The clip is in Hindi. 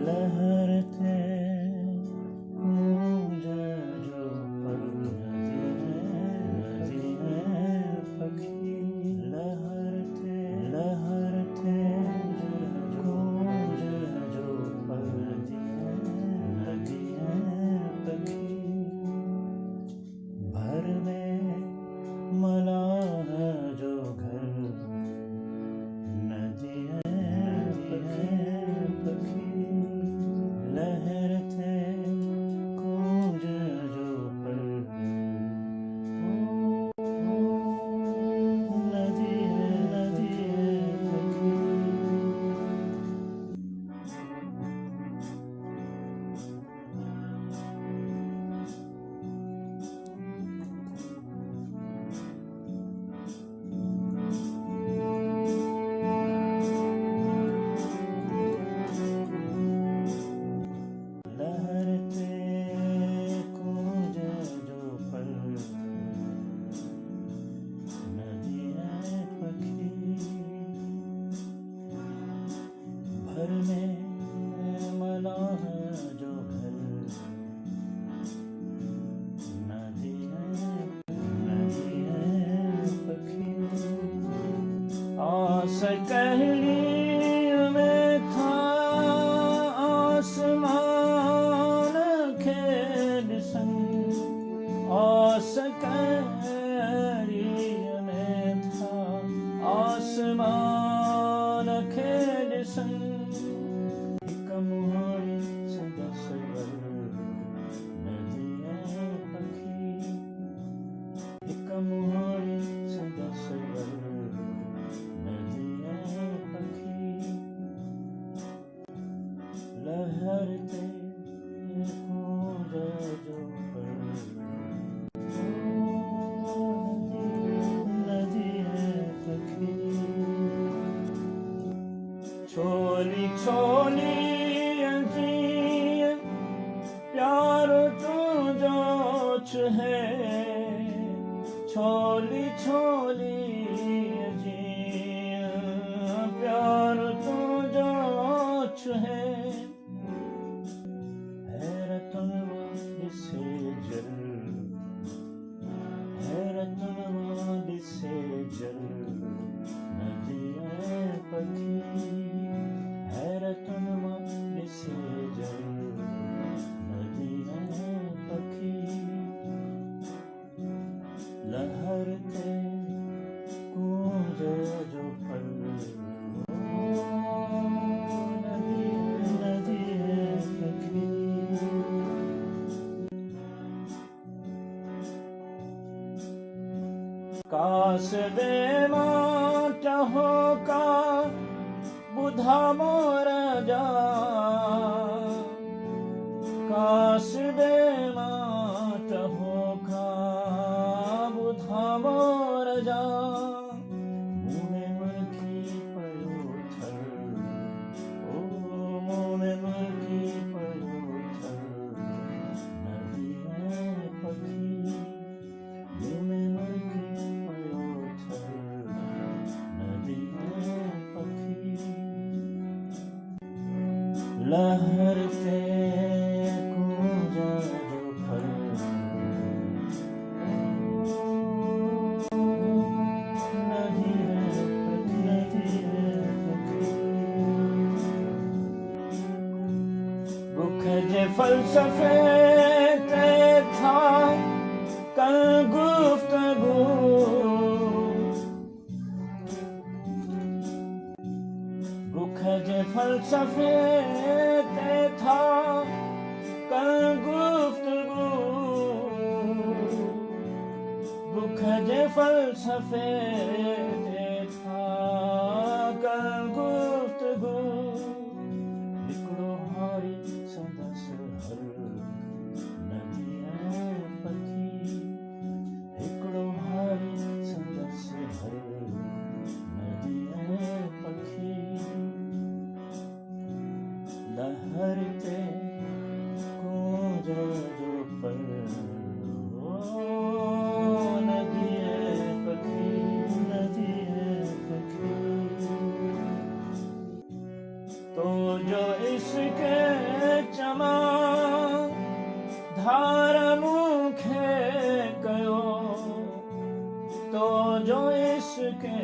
लहरते गूंज जो पर नदी है पक्षी लहरते लहरते गूंज जो पर नदी है पक्षी भर में मलाह जो घर नदी है पक्षी लहरते गूंज जो पर नदी है पक्षी घर में मलाह जो घर नदी है पक्षी आस कहली में था आसमान खेल संग आस कहली में था आसमान खेल संग कमुहारी सदा सवर नदी है पक्षी कमुहारी सदा सवर नदी है पक्षी लहरते गूंज जो पर नदी है पक्षी छोली छोली प्यार तू जोच है छोली छोली प्यार तू जोच है हैरतन वाली से जल हैरतन वाली से जल नदी है पक्षी हैरतन वाली से जल नदी है पक्षी लहरते गूंज जो पर नदी है पक्षी काश दे चाहो का बुधा मोर जा काश दे चाहो का बुधा मोर जा मुने मुर्गी पयो थर ओ मुने मुर्गी पयो थर नदी है पक्षी मुने मुर्गी पयो थर नदी है पक्षी लहरते गूंज जो पर नदी है पक्षी भूख जे फलसफे ते था कल गुफ्तगू भूख जे फलसफे ते था कल गुफ्तगू भूख जे फलसफे ते था कल गुफ्तगू हिकिड़ो हारी संदस हर नदी है पक्षी हिकिड़ो हारी संदस हर नदी है पक्षी लहरते गूंज जो पर नदी है पक्षी तो जो इसके चमा धार मुखे कयो तो जो इसके